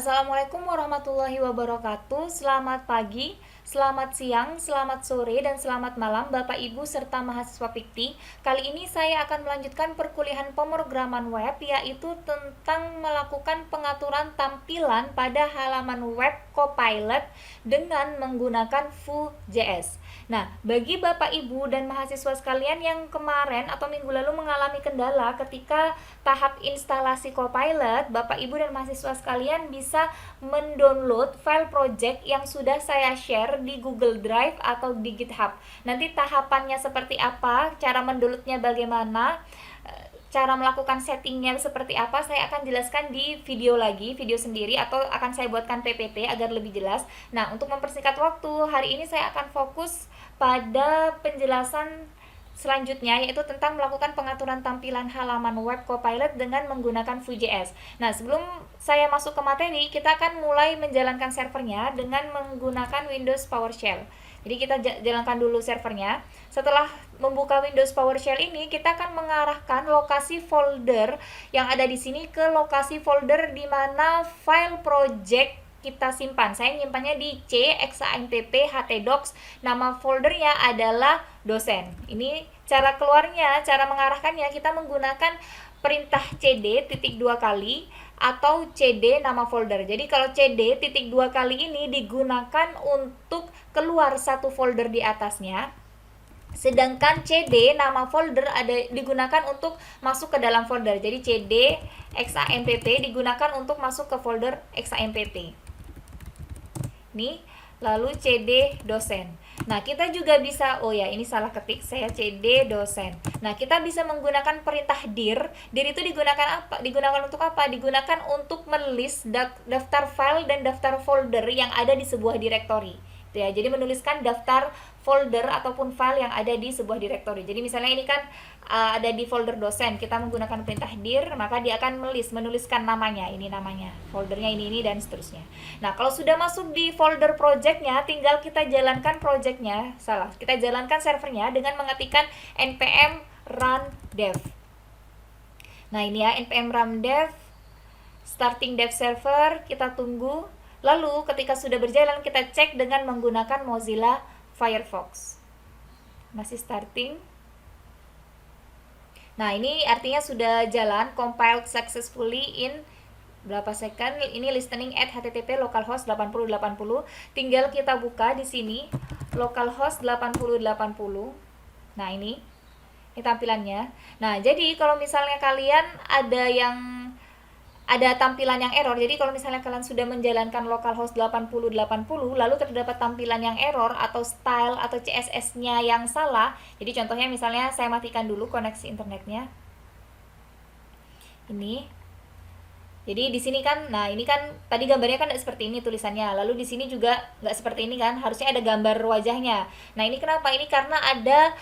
Assalamualaikum warahmatullahi wabarakatuh. Selamat pagi, selamat siang, selamat sore, dan selamat malam Bapak Ibu serta mahasiswa PIKTI. Kali ini saya akan melanjutkan perkuliahan pemrograman web, yaitu tentang melakukan pengaturan tampilan pada halaman web Copilot dengan menggunakan Vue.js. Nah, bagi Bapak Ibu dan mahasiswa sekalian yang kemarin atau minggu lalu mengalami kendala ketika tahap instalasi Copilot, Bapak Ibu dan mahasiswa sekalian bisa mendownload file project yang sudah saya share di Google Drive atau di GitHub. Nanti tahapannya seperti apa, cara mendownloadnya bagaimana, cara melakukan settingnya seperti apa, saya akan jelaskan di video sendiri, atau akan saya buatkan PPT agar lebih jelas. Nah, untuk mempersingkat waktu, hari ini saya akan fokus pada penjelasan selanjutnya, yaitu tentang melakukan pengaturan tampilan halaman web Copilot dengan menggunakan Vue.js. Nah, sebelum saya masuk ke materi, kita akan mulai menjalankan servernya dengan menggunakan Windows PowerShell. Jadi kita jalankan dulu servernya. Setelah membuka Windows PowerShell ini, kita akan mengarahkan lokasi folder yang ada di sini ke lokasi folder di mana file project kita simpan. Saya nyimpannya di C, exampp, htdocs. Nama foldernya adalah dosen. Ini cara keluarnya, cara mengarahkannya, kita menggunakan perintah cd titik 2 kali atau cd nama folder. Jadi kalau cd titik 2 kali ini digunakan untuk keluar satu folder di atasnya, sedangkan cd nama folder digunakan untuk masuk ke dalam folder. Jadi cd exampp digunakan untuk masuk ke folder exampp. Nih, lalu cd dosen. Nah, kita juga bisa, ini salah ketik, saya cd dosen. Nah, kita bisa menggunakan perintah dir. Dir itu digunakan apa? Digunakan untuk apa? Digunakan untuk menulis daftar file dan daftar folder yang ada di sebuah direktori. Ya, jadi menuliskan daftar folder ataupun file yang ada di sebuah direktori. Jadi misalnya ini kan ada di folder dosen, kita menggunakan perintah dir, maka dia akan menuliskan namanya, ini namanya, foldernya ini dan seterusnya. Nah, kalau sudah masuk di folder projectnya, tinggal kita jalankan projectnya, kita jalankan servernya dengan mengetikkan npm run dev. Nah, ini ya, npm run dev, starting dev server, kita tunggu. Lalu ketika sudah berjalan, kita cek dengan menggunakan Mozilla Firefox. Masih starting. Nah, ini artinya sudah jalan, compiled successfully in berapa second. Ini listening at http localhost 8080. Tinggal kita buka di sini localhost 8080. Nah, ini tampilannya. Nah, jadi kalau misalnya kalian ada tampilan yang error. Jadi kalau misalnya kalian sudah menjalankan localhost 8080 lalu terdapat tampilan yang error atau style atau CSS-nya yang salah. Jadi contohnya misalnya saya matikan dulu koneksi internetnya. Ini. Jadi di sini kan, nah ini kan tadi gambarnya kan tidak seperti ini tulisannya. Lalu di sini juga nggak seperti ini kan, harusnya ada gambar wajahnya. Nah, ini kenapa? Ini karena ada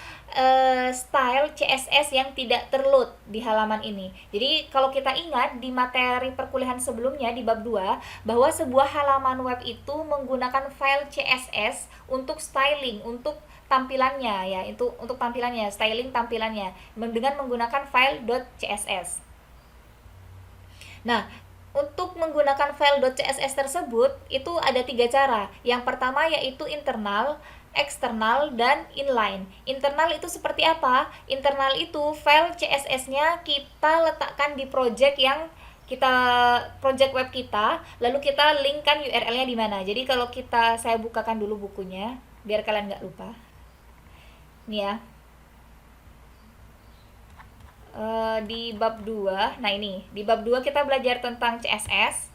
style CSS yang tidak terload di halaman ini. Jadi kalau kita ingat di materi perkuliahan sebelumnya di bab 2, bahwa sebuah halaman web itu menggunakan file CSS untuk styling, untuk tampilannya ya, itu untuk tampilannya, styling tampilannya dengan menggunakan file.css. Nah, untuk menggunakan file.css tersebut itu ada 3 cara. Yang pertama yaitu internal, eksternal, dan inline. Internal itu seperti apa? Internal itu file CSS-nya kita letakkan di project project web kita, lalu kita linkkan URL-nya di mana. Jadi kalau saya bukakan dulu bukunya biar kalian nggak lupa. Nih ya. Di bab 2, nah ini di bab 2 kita belajar tentang CSS.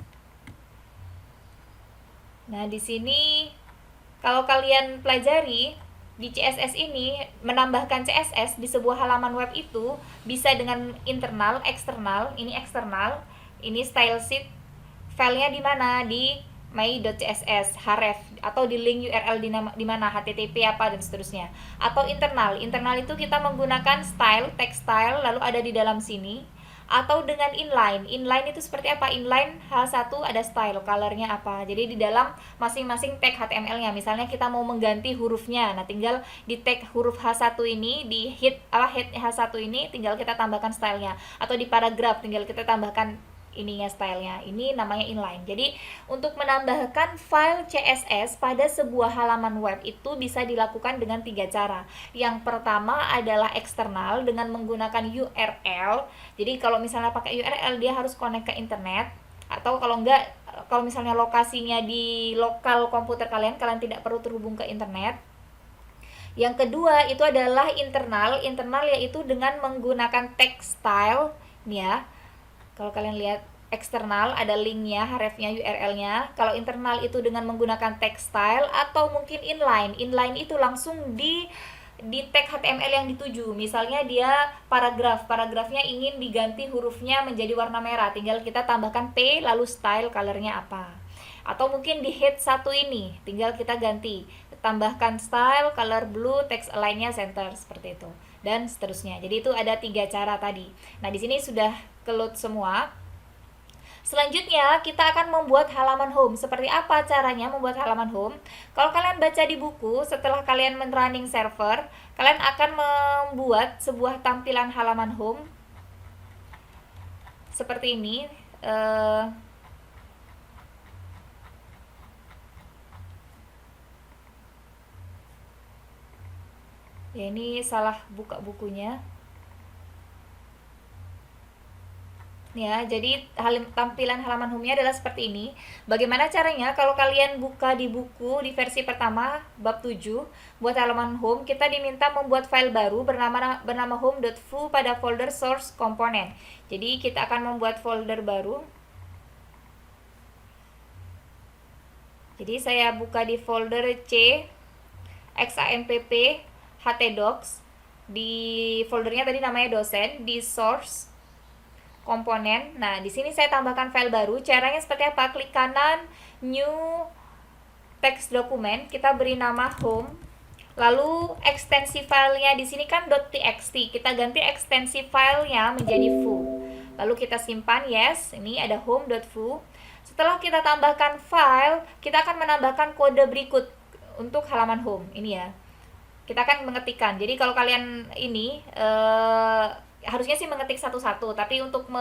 Nah, di sini kalau kalian pelajari di CSS ini, menambahkan CSS di sebuah halaman web itu bisa dengan internal, eksternal. Ini eksternal, ini style sheet, filenya di mana? Di my.css, href, atau di link URL di mana, http apa dan seterusnya. Atau internal itu kita menggunakan style, text style, lalu ada di dalam sini. Atau dengan inline itu seperti apa? Inline H1 ada style, colornya apa. Jadi di dalam masing-masing tag HTML-nya, misalnya kita mau mengganti hurufnya, nah tinggal di tag huruf H1 ini, di head H1 ini tinggal kita tambahkan stylenya. Atau di paragraf tinggal kita tambahkan ininya stylenya. Ini namanya inline. Jadi untuk menambahkan file CSS pada sebuah halaman web itu bisa dilakukan dengan 3 cara. Yang pertama adalah eksternal dengan menggunakan URL. Jadi kalau misalnya pakai URL dia harus connect ke internet, atau kalau enggak, kalau misalnya lokasinya di lokal komputer kalian tidak perlu terhubung ke internet. Yang kedua itu adalah internal yaitu dengan menggunakan text style nih ya. Kalau kalian lihat eksternal ada linknya, hrefnya, URL-nya. Kalau internal itu dengan menggunakan text style atau mungkin inline. Inline itu langsung di tag HTML yang dituju. Misalnya dia paragrafnya ingin diganti hurufnya menjadi warna merah, tinggal kita tambahkan P lalu style colornya apa. Atau mungkin di head 1 ini tinggal kita ganti, tambahkan style color blue, text align-nya center seperti itu dan seterusnya. Jadi itu ada 3 cara tadi. Nah, di sini sudah keload semua. Selanjutnya kita akan membuat halaman home. Seperti apa caranya membuat halaman home? Kalau kalian baca di buku, setelah kalian running server, kalian akan membuat sebuah tampilan halaman home seperti ini. Ya, ini salah buka bukunya. Ya, jadi tampilan halaman home-nya adalah seperti ini. Bagaimana caranya? Kalau kalian buka di buku di versi pertama bab 7, buat halaman home, kita diminta membuat file baru bernama home.fu pada folder source component. Jadi kita akan membuat folder baru. Jadi saya buka di folder C XAMPP htdocs. Di foldernya tadi namanya dosen, di source komponen. Nah, di sini saya tambahkan file baru. Caranya seperti apa? Klik kanan, new text document, kita beri nama home. Lalu ekstensi filenya di sini kan .txt, kita ganti ekstensi filenya menjadi foo. Lalu kita simpan, yes, ini ada home.foo. Setelah kita tambahkan file, kita akan menambahkan kode berikut untuk halaman home. Ini ya. Kita akan mengetikkan. Jadi kalau kalian ini harusnya sih mengetik satu-satu, tapi untuk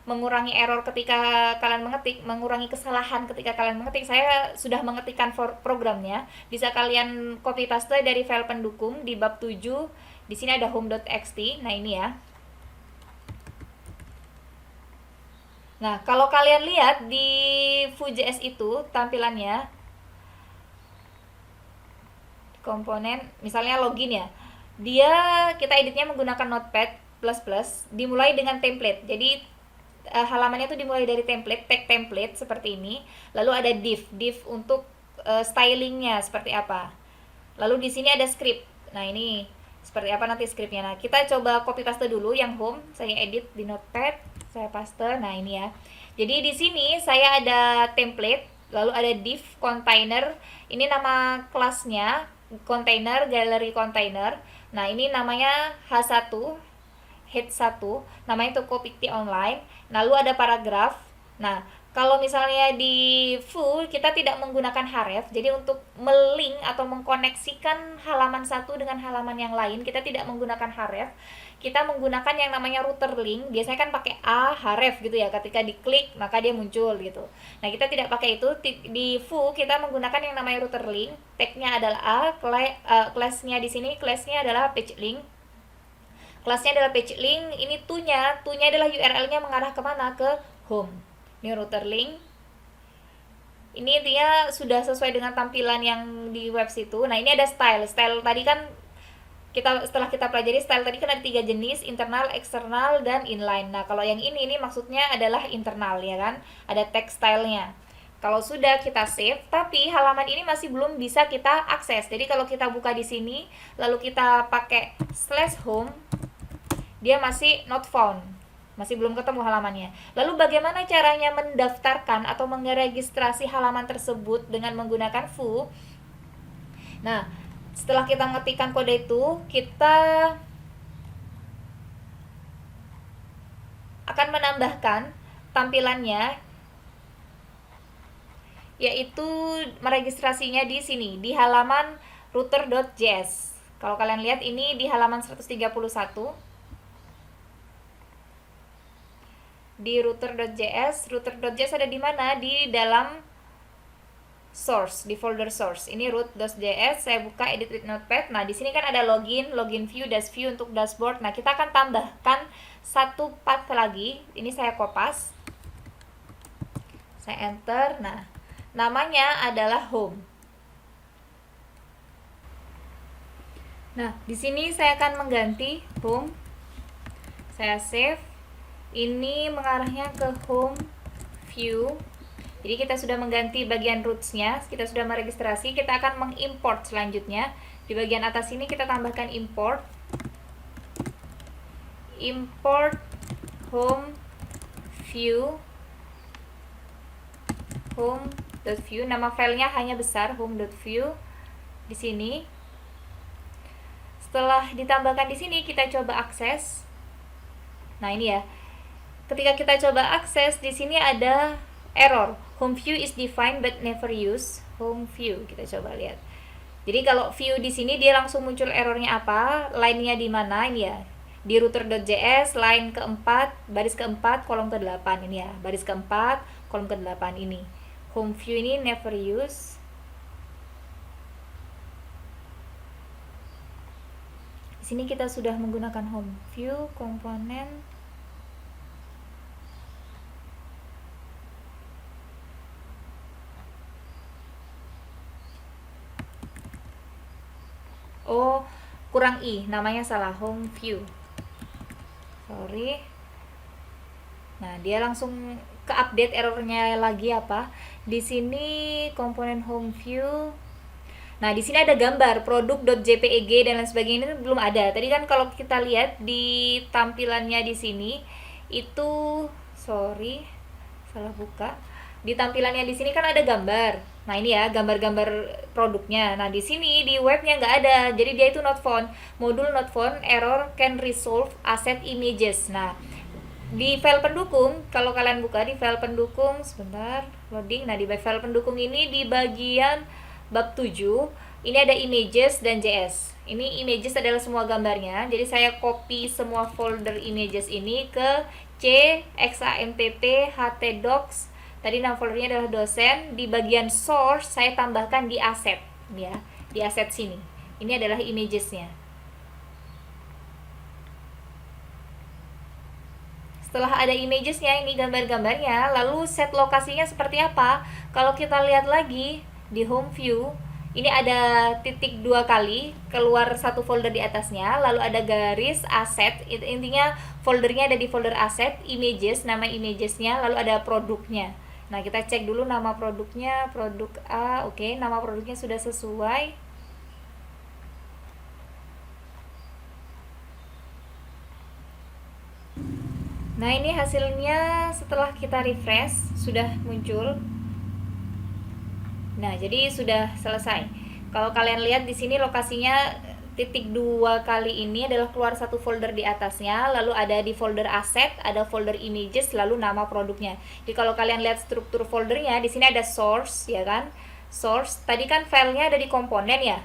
mengurangi error ketika kalian mengetik, mengurangi kesalahan ketika kalian mengetik, saya sudah mengetikkan programnya. Bisa kalian copy paste dari file pendukung di bab 7. Di sini ada home.txt. Nah, ini ya. Nah, kalau kalian lihat di Vue.js itu tampilannya komponen, misalnya login ya, kita editnya menggunakan Notepad++, dimulai dengan template. Jadi halamannya itu dimulai dari template, tag template seperti ini. Lalu ada div untuk stylingnya seperti apa. Lalu di sini ada script. Nah, ini seperti apa nanti scriptnya. Nah, kita coba copy paste dulu yang home. Saya edit di Notepad, saya paste. Nah, ini ya. Jadi di sini saya ada template, lalu ada div container. Ini nama kelasnya, container, gallery container. Nah, ini namanya H1, head 1, namanya Tokopedia online. Lalu ada paragraf. Nah, kalau misalnya di Vue kita tidak menggunakan href, jadi untuk melink atau mengkoneksikan halaman satu dengan halaman yang lain kita tidak menggunakan href. Kita menggunakan yang namanya router link. Biasanya kan pakai a href gitu ya, ketika diklik maka dia muncul gitu. Nah, kita tidak pakai itu. Di Vue kita menggunakan yang namanya router link. Tagnya adalah a, class-nya di sini class-nya adalah page link. Kelasnya adalah page link. Ini to-nya adalah URL-nya mengarah kemana? Ke home. Ini router link. Ini dia sudah sesuai dengan tampilan yang di web situ. Nah, ini ada style. Style tadi kan setelah kita pelajari style tadi kan ada 3 jenis, internal, eksternal, dan inline. Nah, kalau yang ini maksudnya adalah internal ya kan. Ada text style-nya. Kalau sudah kita save, tapi halaman ini masih belum bisa kita akses. Jadi kalau kita buka di sini, lalu kita pakai /home, dia masih not found. Masih belum ketemu halamannya. Lalu bagaimana caranya mendaftarkan atau meregistrasi halaman tersebut dengan menggunakan Vue? Nah, setelah kita ngetikkan kode itu, kita akan menambahkan tampilannya, yaitu meregistrasinya di sini, di halaman router.js. Kalau kalian lihat ini di halaman 131. di router.js. Router.js ada di mana? Di dalam source, di folder source. Ini root.js, saya buka edit with notepad. Nah, di sini kan ada login view, dash view untuk dashboard. Nah, kita akan tambahkan satu path lagi. Ini saya kopas. Saya enter. Nah, namanya adalah home. Nah, di sini saya akan mengganti home. Saya save. Ini mengarahnya ke home view. Jadi kita sudah mengganti bagian roots-nya, kita sudah meregistrasi, kita akan mengimport selanjutnya. Di bagian atas ini kita tambahkan import home view, home.view. Nama filenya hanya besar, home.view di sini. Setelah ditambahkan di sini, kita coba akses. Nah, ini ya. Ketika kita coba akses, di sini ada error. Home view is defined but never used. Home view, kita coba lihat. Jadi kalau view di sini dia langsung muncul errornya apa? Line-nya di mana? Ini ya. Di router.js line keempat, baris keempat, kolom ke-8 ini ya. Baris keempat, kolom ke-8 ini. Home view ini never used. Di sini kita sudah menggunakan home view komponen. Oh, kurang i, namanya salah, home view. Sorry. Nah, dia langsung ke update errornya lagi apa? Di sini komponen home view. Nah, di sini ada gambar produk.jpeg dan lain sebagainya, ini belum ada. Tadi kan kalau kita lihat di tampilannya di sini itu sorry, salah buka. Di tampilannya di sini kan ada gambar. Nah, ini ya gambar-gambar produknya. Nah, di sini di webnya nggak ada. Jadi dia itu not found. Modul not found, error can resolve asset images. Nah, di file pendukung, kalau kalian buka di file pendukung, sebentar, loading. Nah, di file pendukung ini di bagian bab 7, ini ada images dan JS. Ini images adalah semua gambarnya. Jadi saya copy semua folder images ini ke C, XAMPP, htdocs. Tadi nama foldernya adalah dosen. Di bagian source saya tambahkan di asset, ya, di asset sini. Ini adalah imagesnya. Setelah ada imagesnya, ini gambar-gambarnya. Lalu set lokasinya seperti apa? Kalau kita lihat lagi di home view, ini ada titik 2 kali, keluar satu folder di atasnya, lalu ada garis asset. Intinya foldernya ada di folder asset, images, nama imagesnya, lalu ada produknya. Nah, kita cek dulu nama produknya, produk A. Oke, nama produknya sudah sesuai. Nah, ini hasilnya setelah kita refresh sudah muncul. Nah, jadi sudah selesai. Kalau kalian lihat di sini lokasinya titik 2 kali ini adalah keluar satu folder di atasnya, lalu ada di folder asset, ada folder images, lalu nama produknya. Jadi kalau kalian lihat struktur foldernya, di sini ada source, ya kan? Source, tadi kan filenya ada di komponen ya.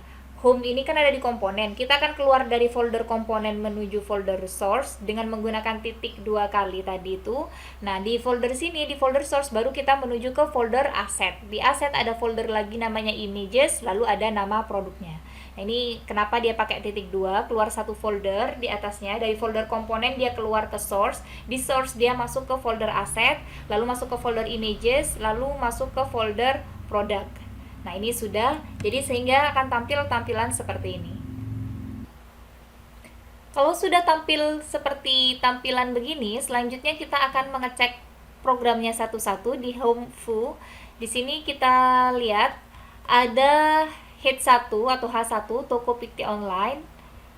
Home ini kan ada di komponen. Kita akan keluar dari folder komponen menuju folder source dengan menggunakan titik 2 kali tadi itu. Nah, di folder sini, di folder source baru kita menuju ke folder asset. Di asset ada folder lagi namanya images, lalu ada nama produknya. Nah, ini kenapa dia pakai titik 2, keluar satu folder di atasnya. Dari folder komponen dia keluar ke source. Di source dia masuk ke folder asset, lalu masuk ke folder images, lalu masuk ke folder product. Nah, ini sudah, jadi sehingga akan tampil tampilan seperti ini. Kalau sudah tampil seperti tampilan begini, selanjutnya kita akan mengecek programnya satu-satu di home view. Di sini kita lihat ada H1 atau H1 Tokopedia Online.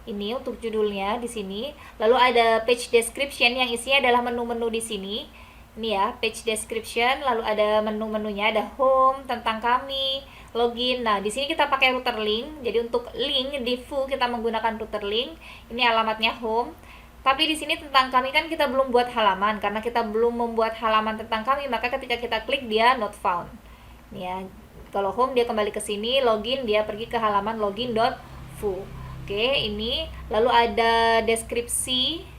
Ini untuk judulnya di sini. Lalu ada page description yang isinya adalah menu-menu di sini. Ini ya, page description, lalu ada menu-menunya, ada home, tentang kami, login. Nah, di sini kita pakai router link. Jadi untuk link di view kita menggunakan router link. Ini alamatnya home. Tapi di sini tentang kami kan kita belum buat halaman, karena kita belum membuat halaman tentang kami, maka ketika kita klik dia not found. Ini ya. Kalau home dia kembali ke sini, login dia pergi ke halaman login.fu. Oke, ini lalu ada deskripsi.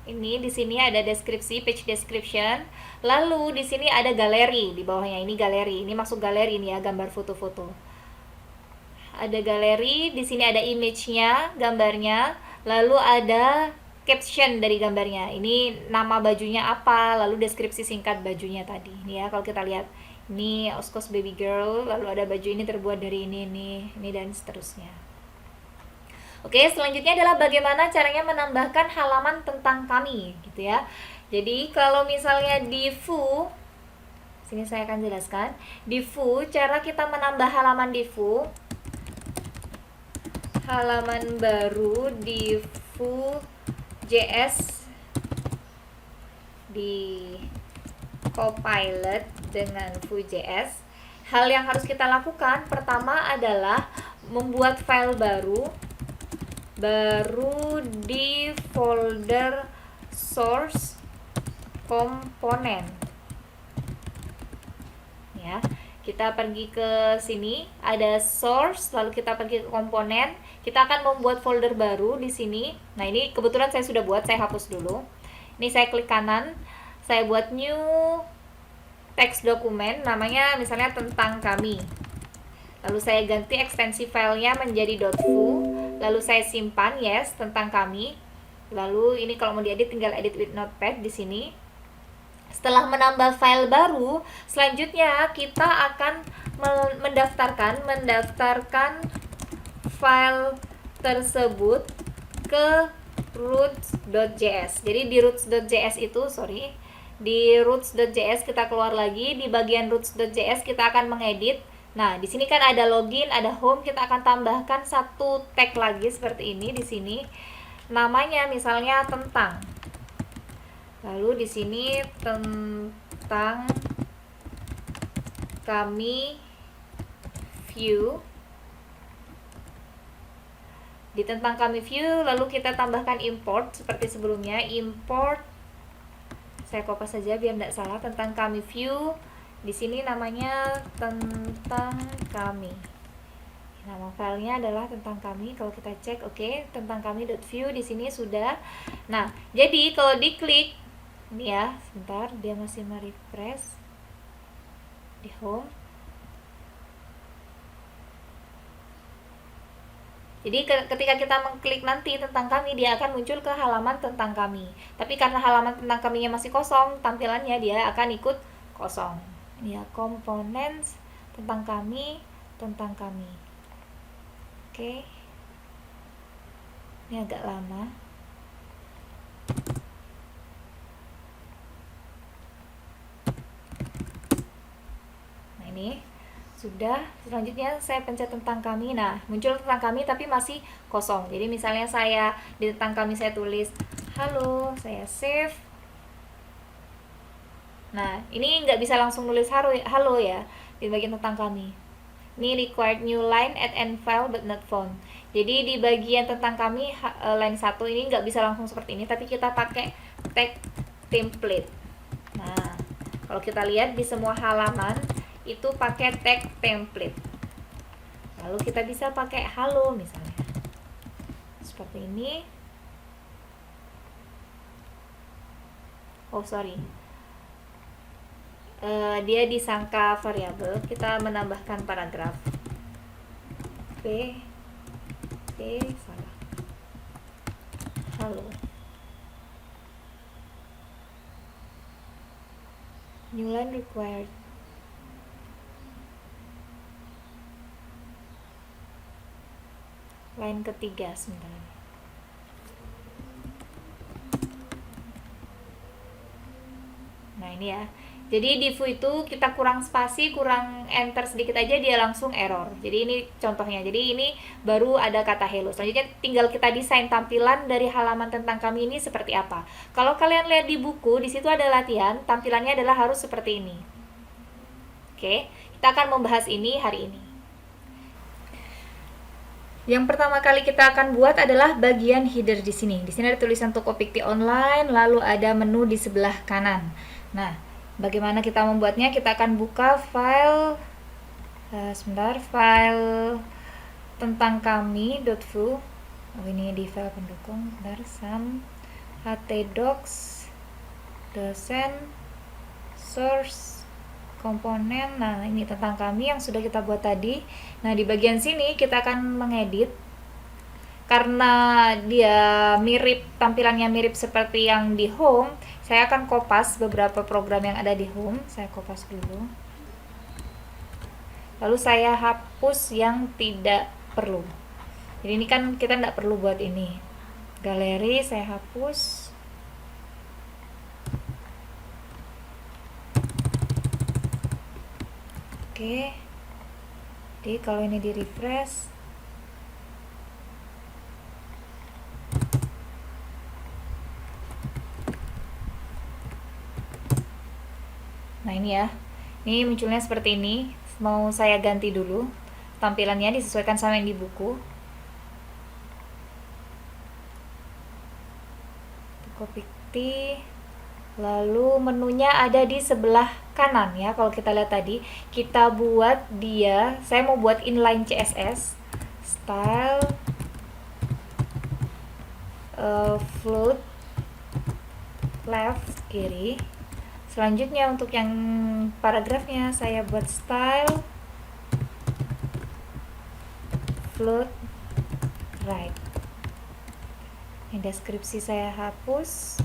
Ini di sini ada deskripsi, page description. Lalu di sini ada galeri di bawahnya. Ini galeri. Ini masuk galeri nih ya, gambar foto-foto. Ada galeri, di sini ada image-nya, gambarnya. Lalu ada caption dari gambarnya. Ini nama bajunya apa, lalu deskripsi singkat bajunya tadi. Ini ya, kalau kita lihat. Ini Oskos baby girl, lalu ada baju ini terbuat dari ini dan seterusnya. Oke, selanjutnya adalah bagaimana caranya menambahkan halaman tentang kami, gitu ya. Jadi kalau misalnya di foo, sini saya akan jelaskan. Di foo, cara kita menambah halaman di foo, halaman baru di Vue.js di Copilot dengan Vue.js. Hal yang harus kita lakukan pertama adalah membuat file baru di folder source component. Ya, kita pergi ke sini, ada source, lalu kita pergi ke komponen. Kita akan membuat folder baru di sini. Nah, ini kebetulan saya sudah buat, saya hapus dulu. Ini saya klik kanan, saya buat new text dokumen, namanya misalnya tentang kami. Lalu saya ganti ekstensi filenya menjadi .foo, lalu saya simpan, yes, tentang kami. Lalu ini kalau mau diedit tinggal edit with notepad di sini. Setelah menambah file baru, selanjutnya kita akan mendaftarkan file tersebut ke roots.js. Jadi di roots.js itu, di roots.js kita keluar lagi, di bagian roots.js kita akan mengedit. Nah, di sini kan ada login, ada home, kita akan tambahkan satu tag lagi seperti ini di sini. Namanya misalnya tentang. Lalu di sini tentang kami Vue. Di tentang kami Vue, lalu kita tambahkan import seperti sebelumnya, import. Saya copy saja biar tidak salah, tentang kami Vue. Di sini namanya tentang kami. Nama filenya adalah tentang kami. Kalau kita cek, oke, tentang kami.vue di sini sudah. Nah, jadi kalau diklik ini ya, sebentar dia masih merefresh di home. Jadi ketika kita mengklik nanti tentang kami, dia akan muncul ke halaman tentang kami. Tapi karena halaman tentang kaminya masih kosong, tampilannya dia akan ikut kosong. Ini ya, components, tentang kami. Oke. Ini agak lama. Nah, ini sudah. Selanjutnya saya pencet tentang kami. Nah, muncul tentang kami tapi masih kosong. Jadi misalnya saya di tentang kami saya tulis halo, saya save. Nah, ini nggak bisa langsung nulis halo ya di bagian tentang kami. Ini required new line at end file but not found. Jadi di bagian tentang kami line 1 ini nggak bisa langsung seperti ini, tapi kita pakai tag template. Nah, kalau kita lihat di semua halaman itu pakai tag template. Lalu kita bisa pakai halo misalnya. Seperti ini. Oh, sorry. Dia disangka variabel, kita menambahkan paragraf. Salah. Halo. New line required. Line ketiga sebentar. Nah, ini ya. Jadi di Vue itu kita kurang spasi, kurang enter sedikit aja dia langsung error. Jadi ini contohnya. Jadi ini baru ada kata hello. Selanjutnya tinggal kita desain tampilan dari halaman tentang kami ini seperti apa. Kalau kalian lihat di buku, di situ ada latihan, tampilannya adalah harus seperti ini. Oke, kita akan membahas ini hari ini. Yang pertama kali kita akan buat adalah bagian header di sini. Di sini ada tulisan Tokopedia online, lalu ada menu di sebelah kanan. Nah, bagaimana kita membuatnya? Kita akan buka file file tentang kami.foo. Oh, ini di file pendukung. Sam htdocs, dosen, source, komponen. Nah, ini tentang kami yang sudah kita buat tadi. Nah, di bagian sini kita akan mengedit. Karena dia mirip, tampilannya mirip seperti yang di home, saya akan kopas beberapa program yang ada di home. Saya kopas dulu. Lalu saya hapus yang tidak perlu. Jadi ini kan kita tidak perlu buat ini. Galeri saya hapus. Oke. Jadi kalau ini di refresh, nah ini ya, ini munculnya seperti ini. Mau saya ganti dulu tampilannya disesuaikan sama yang di buku. Copy, lalu menunya ada di sebelah kanan ya. Kalau kita lihat tadi, kita buat dia, saya mau buat inline CSS, style, float, left, kiri. Selanjutnya untuk yang paragrafnya saya buat style, float, right. Yang deskripsi saya hapus.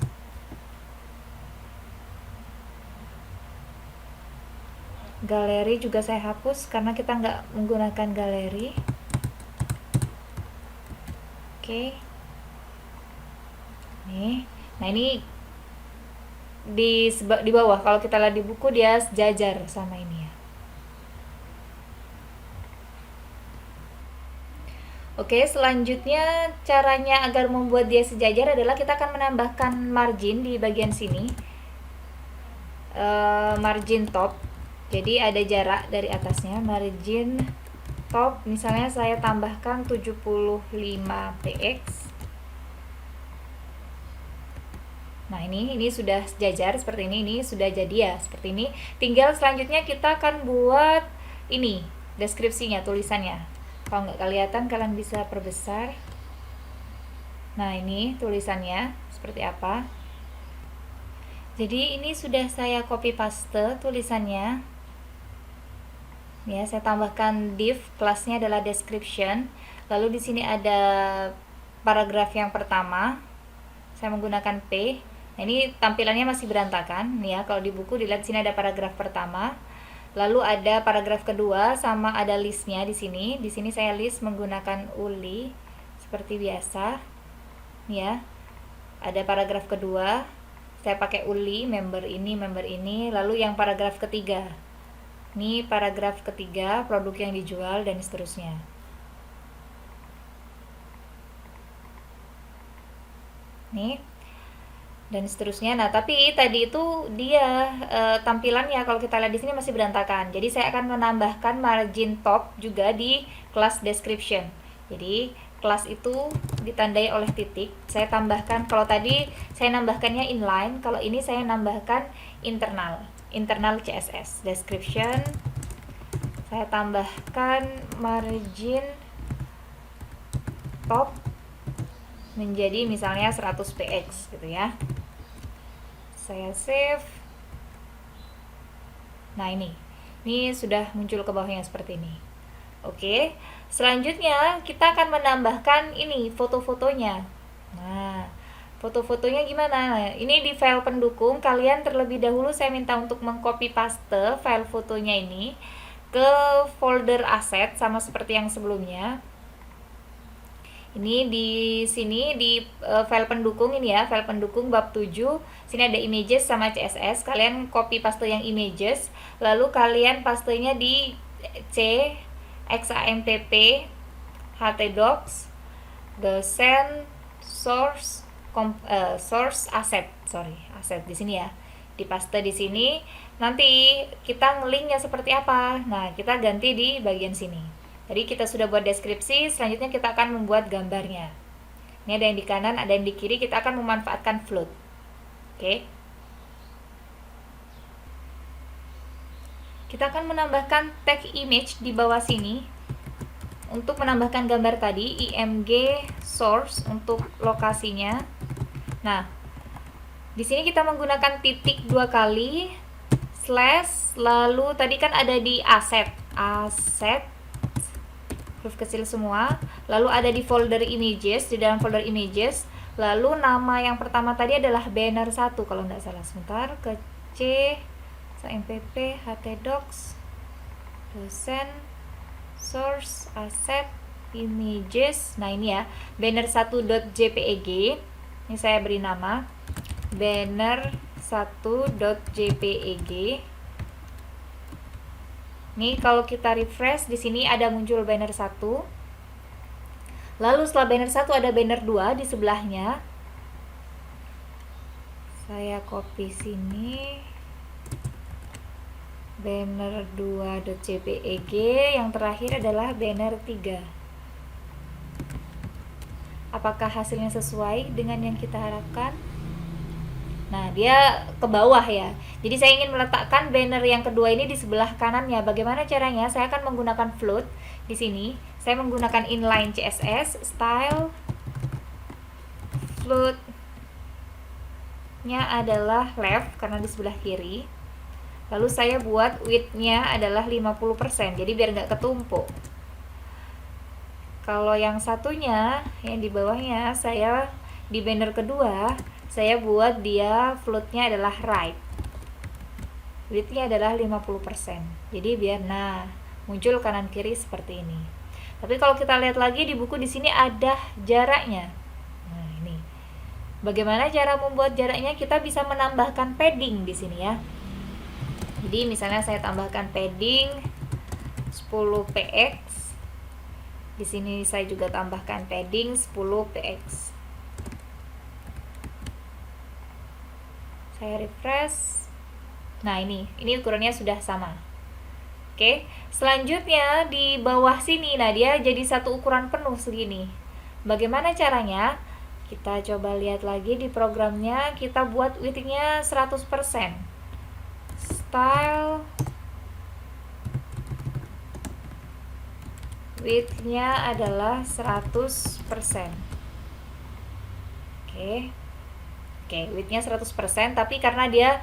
Galeri juga saya hapus karena kita nggak menggunakan galeri. Oke. Nih, nah ini di bawah, kalau kita lihat di buku dia sejajar sama ini ya. Oke, selanjutnya caranya agar membuat dia sejajar adalah kita akan menambahkan margin di bagian sini, margin top. Jadi ada jarak dari atasnya, margin top. Misalnya saya tambahkan 75 px. Nah, ini sudah sejajar seperti ini sudah jadi ya, seperti ini. Tinggal selanjutnya kita akan buat ini, deskripsinya, tulisannya. Kalau nggak kelihatan, kalian bisa perbesar. Nah, ini tulisannya seperti apa. Jadi, ini sudah saya copy paste tulisannya. Ya, saya tambahkan div, kelasnya adalah description. Lalu di sini ada paragraf yang pertama. Saya menggunakan P. Nah, ini tampilannya masih berantakan nih ya. Kalau di buku dilihat sini ada paragraf pertama, lalu ada paragraf kedua sama ada listnya di sini. Di sini saya list menggunakan uli seperti biasa. Nih ya. Ada paragraf kedua, saya pakai uli member ini, lalu yang paragraf ketiga. Ini paragraf ketiga, produk yang dijual dan seterusnya. Nih dan seterusnya. Nah, tapi tadi itu dia tampilannya kalau kita lihat di sini masih berantakan. Jadi saya akan menambahkan margin top juga di kelas description. Jadi kelas itu ditandai oleh titik. Saya tambahkan, kalau tadi saya nambahkannya inline, kalau ini saya nambahkan internal CSS. Description saya tambahkan margin top menjadi misalnya 100 px gitu ya. Saya save. Nah, ini sudah muncul ke bawahnya seperti ini. Oke, selanjutnya kita akan menambahkan ini foto-fotonya. Nah, foto-fotonya gimana? Nah, ini di file pendukung, kalian terlebih dahulu saya minta untuk mengcopy paste file fotonya ini ke folder aset sama seperti yang sebelumnya. Ini di sini di file pendukung ini ya, file pendukung bab 7. Sini ada images sama CSS. Kalian copy paste yang images, lalu kalian pastenya di C XAMPP htdocs dosen source asset di sini ya. Dipaste di sini. Nanti kita nge-linknya seperti apa. Nah, kita ganti di bagian sini. Jadi kita sudah buat deskripsi, selanjutnya kita akan membuat gambarnya. Ini ada yang di kanan, ada yang di kiri, kita akan memanfaatkan float. Oke. Kita akan menambahkan tag image di bawah sini. Untuk menambahkan gambar tadi, img source untuk lokasinya. Nah, Di sini kita menggunakan titik 2 kali, slash, lalu tadi kan ada di aset, huruf kecil semua, lalu ada di folder images, di dalam folder images, lalu nama yang pertama tadi adalah banner 1 kalau tidak salah. Sebentar, ke C, mpp, htdocs, dosen, source, asset, images. Nah ini ya, banner1.jpeg. Ini saya beri nama banner1.jpeg. Nih kalau kita refresh di sini ada muncul banner 1. Lalu setelah banner 1 ada banner 2 di sebelahnya. Saya copy sini. Banner 2.jpeg, yang terakhir adalah banner 3. Apakah hasilnya sesuai dengan yang kita harapkan? Nah, dia ke bawah ya. Jadi saya ingin meletakkan banner yang kedua ini di sebelah kanannya. Bagaimana caranya? Saya akan menggunakan float di sini. Saya menggunakan inline CSS, style, float-nya adalah left karena di sebelah kiri. Lalu saya buat width-nya adalah 50%. Jadi biar nggak ketumpuk. Kalau yang satunya, yang di bawahnya, saya di banner kedua, saya buat dia float-nya adalah right. Width-nya adalah 50%. Jadi biar muncul kanan kiri seperti ini. Tapi kalau kita lihat lagi di buku di sini ada jaraknya. Nah, ini. Bagaimana cara membuat jaraknya? Kita bisa menambahkan padding di sini ya. Jadi misalnya saya tambahkan padding 10px. Di sini saya juga tambahkan padding 10px. Saya refresh. Nah, ini ukurannya sudah sama. Oke, selanjutnya di bawah sini, nah dia jadi satu ukuran penuh segini. Bagaimana caranya? Kita coba lihat lagi di programnya, kita buat width-nya 100%. Style, width-nya adalah 100%. Oke, width-nya 100%, tapi karena dia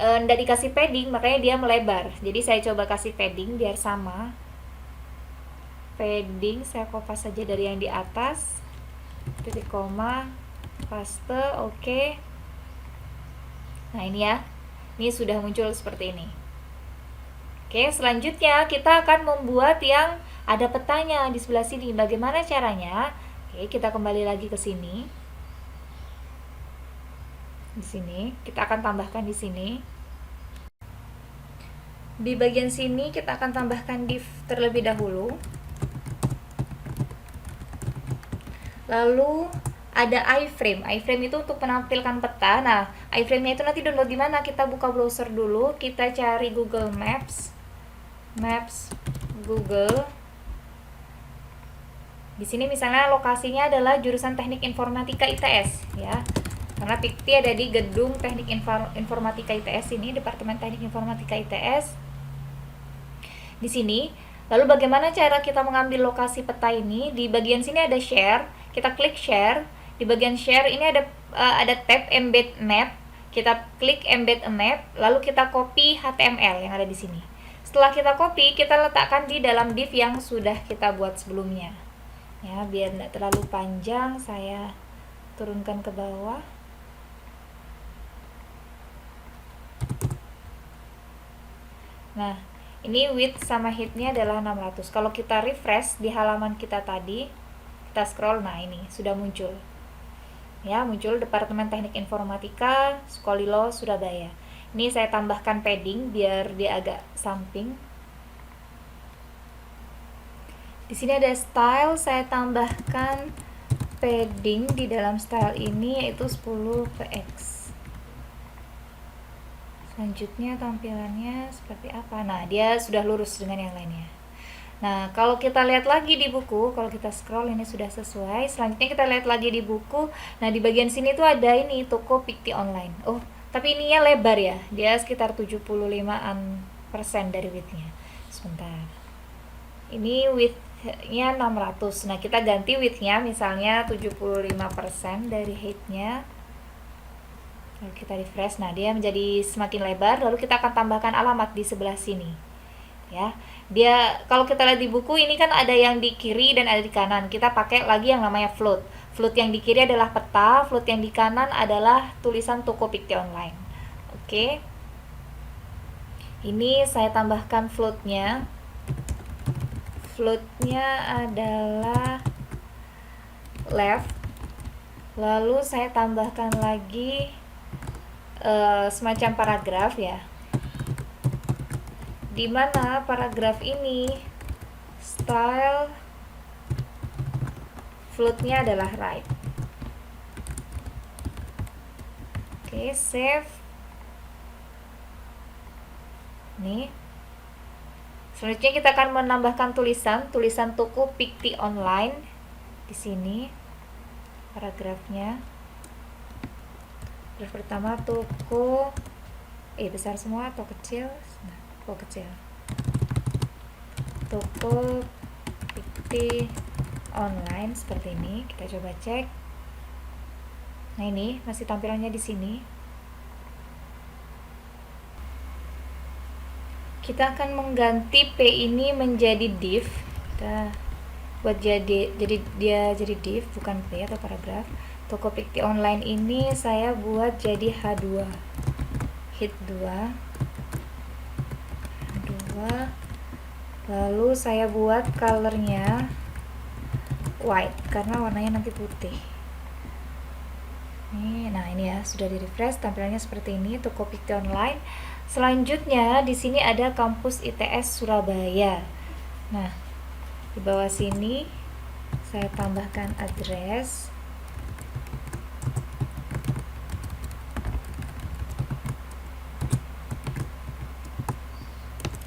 tidak dikasih padding, makanya dia melebar. Jadi saya coba kasih padding biar sama. Padding saya kopas saja dari yang di atas, titik koma, paste, oke. Nah ini ya, ini sudah muncul seperti ini. Oke, selanjutnya kita akan membuat yang ada petanya di sebelah sini. Bagaimana caranya? Oke, kita kembali lagi ke sini. Di sini kita akan tambahkan di sini. Di bagian sini kita akan tambahkan div terlebih dahulu. Lalu ada iframe. Iframe itu untuk menampilkan peta. Nah, iframe-nya itu nanti download di mana? Kita buka browser dulu, kita cari Google Maps. Maps Google. Di sini misalnya lokasinya adalah jurusan Teknik Informatika ITS ya. Karena Pikti ada di gedung Teknik Informatika ITS ini, Departemen Teknik Informatika ITS. Di sini, lalu bagaimana cara kita mengambil lokasi peta ini? Di bagian sini ada share, kita klik share. Di bagian share ini ada tab embed map. Kita klik embed a map, lalu kita copy HTML yang ada di sini. Setelah kita copy, kita letakkan di dalam div yang sudah kita buat sebelumnya. Ya, biar tidak terlalu panjang, saya turunkan ke bawah. Nah, ini width sama height-nya adalah 600. Kalau kita refresh di halaman kita tadi, kita scroll, nah ini sudah muncul. Ya, muncul Departemen Teknik Informatika, Sukolilo, Surabaya. Ini saya tambahkan padding biar dia agak samping. Di sini ada style, saya tambahkan padding di dalam style ini yaitu 10px. Selanjutnya tampilannya seperti apa? Nah, dia sudah lurus dengan yang lainnya. Nah, kalau kita lihat lagi di buku, kalau kita scroll ini sudah sesuai. Selanjutnya kita lihat lagi di buku. Nah, di bagian sini tuh ada ini toko Pikti online. Oh, tapi ininya lebar ya. Dia sekitar 75% dari width-nya. Sebentar. Ini width-nya 600. Nah, kita ganti width-nya misalnya 75% dari height-nya. Lalu kita refresh. Nah, dia menjadi semakin lebar. Lalu kita akan tambahkan alamat di sebelah sini. Ya. Dia kalau kita lihat di buku ini kan ada yang di kiri dan ada di kanan. Kita pakai lagi yang namanya float. Float yang di kiri adalah peta, float yang di kanan adalah tulisan Tokopedia Online. Oke. Ini saya tambahkan floatnya. Floatnya adalah left. Lalu saya tambahkan lagi semacam paragraf ya, di mana paragraf ini style floatnya adalah right. Oke, save. Nih. Selanjutnya kita akan menambahkan tulisan Tokopedia Online di sini paragrafnya. Paragraf pertama toko besar semua atau kecil? Nah, toko kecil. Tokopedia Online seperti ini. Kita coba cek. Nah, ini masih tampilannya di sini. Kita akan mengganti P ini menjadi div. Kita buat jadi dia jadi div bukan P atau paragraf. Tokopedia Online ini saya buat jadi H2. Hit 2. Lalu saya buat colornya white karena warnanya nanti putih. Nah ini ya sudah di refresh, tampilannya seperti ini Tokopedia Online. Selanjutnya di sini ada kampus ITS Surabaya. Nah di bawah sini saya tambahkan address.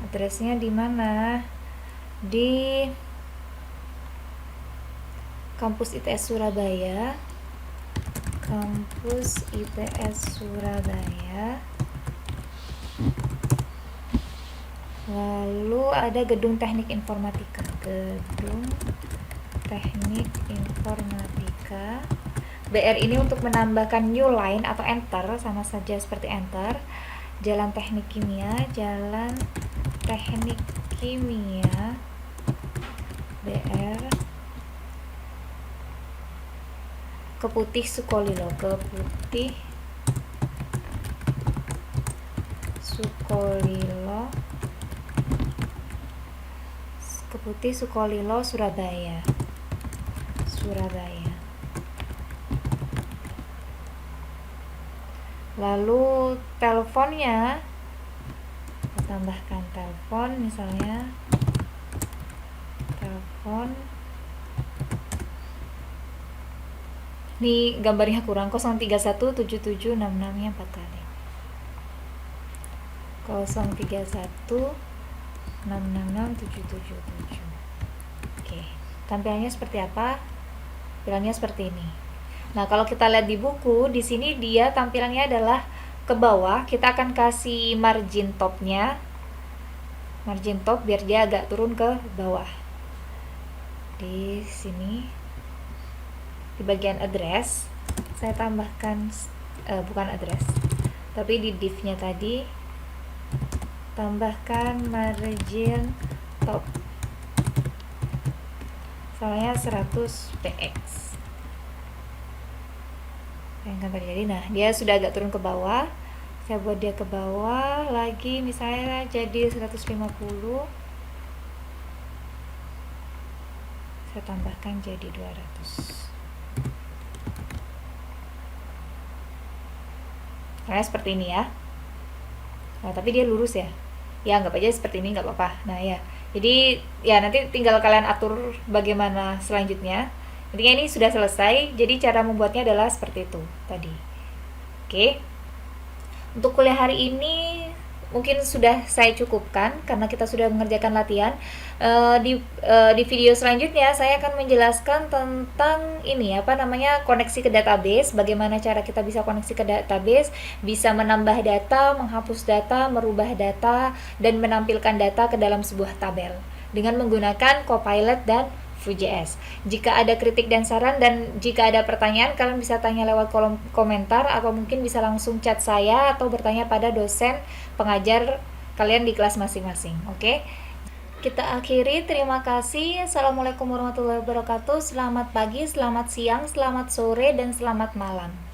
Addressnya di mana? Di kampus ITS Surabaya. Kampus ITS Surabaya. Lalu ada Gedung Teknik Informatika. Gedung Teknik Informatika. BR ini untuk menambahkan new line atau enter, sama saja seperti enter. Jalan Teknik Kimia, Jalan Teknik Kimia BR Keputih Sukolilo, Keputih Sukolilo Surabaya. Lalu teleponnya tambahkan telepon, misalnya telepon. Ini gambarnya kurang, 0317766 nya 4 kali. 031666777. Oke, tampilannya seperti apa? Tampilannya seperti ini. Nah, kalau kita lihat di buku, di sini dia tampilannya adalah ke bawah. Kita akan kasih margin topnya, margin top biar dia agak turun ke bawah. Di sini di bagian address saya tambahkan bukan address, tapi di div-nya tadi tambahkan margin top, soalnya 100 px. Yang akan terjadi, nah dia sudah agak turun ke bawah. Saya buat dia ke bawah lagi, misalnya jadi 150. Saya tambahkan jadi 200. Nah, seperti ini ya. Nah, tapi dia lurus ya. Ya, anggap aja seperti ini, nggak apa-apa. Nah, ya. Jadi, ya nanti tinggal kalian atur bagaimana selanjutnya. Intinya ini sudah selesai, jadi cara membuatnya adalah seperti itu tadi. Oke. Untuk kuliah hari ini mungkin sudah saya cukupkan karena kita sudah mengerjakan latihan. Di video selanjutnya saya akan menjelaskan tentang ini koneksi ke database, bagaimana cara kita bisa koneksi ke database, bisa menambah data, menghapus data, merubah data, dan menampilkan data ke dalam sebuah tabel dengan menggunakan Copilot dan Vue.js. Jika ada kritik dan saran dan jika ada pertanyaan, kalian bisa tanya lewat kolom komentar atau mungkin bisa langsung chat saya atau bertanya pada dosen pengajar kalian di kelas masing-masing. Oke? Kita akhiri, terima kasih. Assalamualaikum warahmatullahi wabarakatuh. Selamat pagi, selamat siang, selamat sore, dan selamat malam.